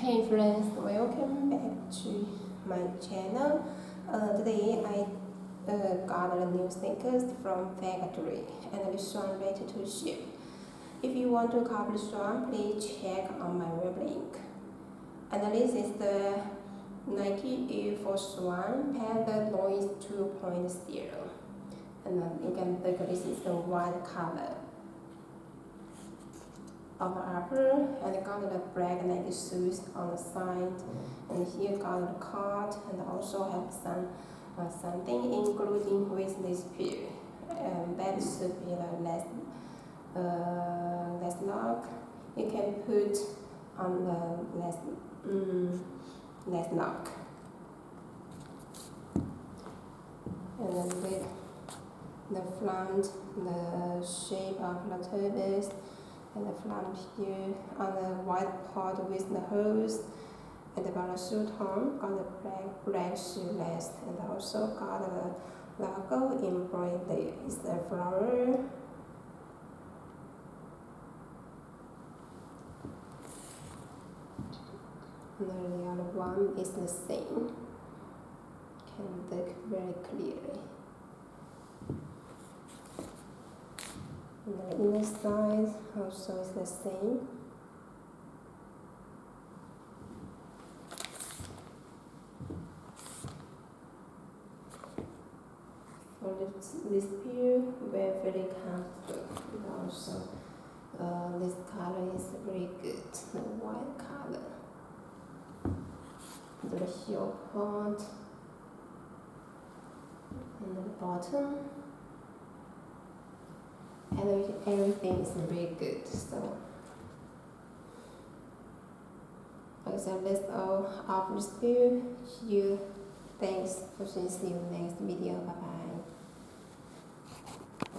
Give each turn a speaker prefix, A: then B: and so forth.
A: Hey friends, welcome back to my channel. Today I got the new sneakers from factory and this one ready to ship. If you want to copy this one, please check on my web link. And this is the Nike Air Force One Padded Noise 2.0. And you can look, this is the white color of the upper, and got the black Nike shoes on the side, and here got the card, and also have some something including with this pair, and that should be the last lock. You can put on the last lock, and then with the front, the shape of the turbans. And the front here on the white part with the hose, and about the shoe tone got the black shoe last, and also got the logo embroidered. It's the flower. And the other one is the same. Can look very clearly. And the inner side also is the same. For this pair, very comfortable. And also, this color is very good, the white color. The heel part and the bottom. Everything is very good. So, that's all of this video. Thanks for seeing you next video. Bye bye.